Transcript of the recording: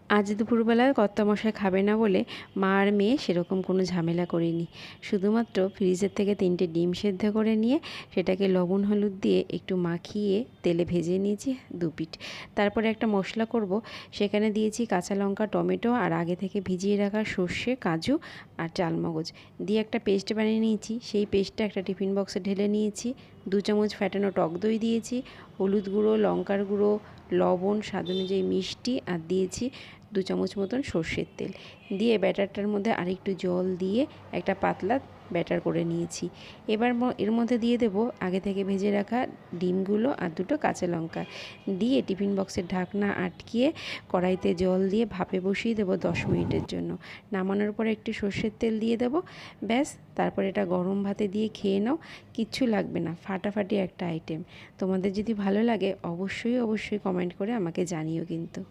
আজ দুপুরবেলায় কর্তামশাই খাবে না বলে মা আর মেয়ে সেরকম কোনো ঝামেলা করিনি। শুধুমাত্র ফ্রিজের থেকে 3টে ডিম সেদ্ধ করে নিয়ে সেটাকে লবণ হলুদ দিয়ে একটু মাখিয়ে তেলে ভেজে নিয়েছি 2 পিঠ। তারপরে একটা মশলা করব, সেখানে দিয়েছি কাঁচা লঙ্কা, টমেটো আর আগে থেকে ভিজিয়ে রাখা সর্ষে, কাজু আর চালমগজ দিয়ে একটা পেস্ট বানিয়ে নিয়েছি। সেই পেস্টটা একটা টিফিন বক্সে ঢেলে নিয়েছি। 2 চামচ ফ্যাটানো টক দই দিয়েছি, হলুদ গুঁড়ো, লঙ্কার গুঁড়ো, লবণ, স্বাদ অনুযায়ী মিষ্টি আর দিয়েছি 2 চামচ মতন সর্ষের তেল দিয়ে ব্যাটারটার মধ্যে আরেকটু জল দিয়ে একটা পাতলা ব্যাটার করে নিয়েছি। এবার এর মধ্যে দিয়ে দেব আগে থেকে ভেজে রাখা ডিমগুলো আর 2টো কাঁচা লঙ্কা দিয়ে টিফিন বক্সের ঢাকনা আটকিয়ে কড়াইতে জল দিয়ে ভাপে বসিয়ে দেবো 10 মিনিটের জন্য। নামানোর পরে একটু সর্ষের তেল দিয়ে দেবো, ব্যাস। তারপর এটা গরম ভাতে দিয়ে খেয়ে নাও, কিচ্ছু লাগবে না, ফাটাফাটি একটা আইটেম। তোমাদের যদি ভালো লাগে অবশ্যই কমেন্ট করে আমাকে জানিও কিন্তু।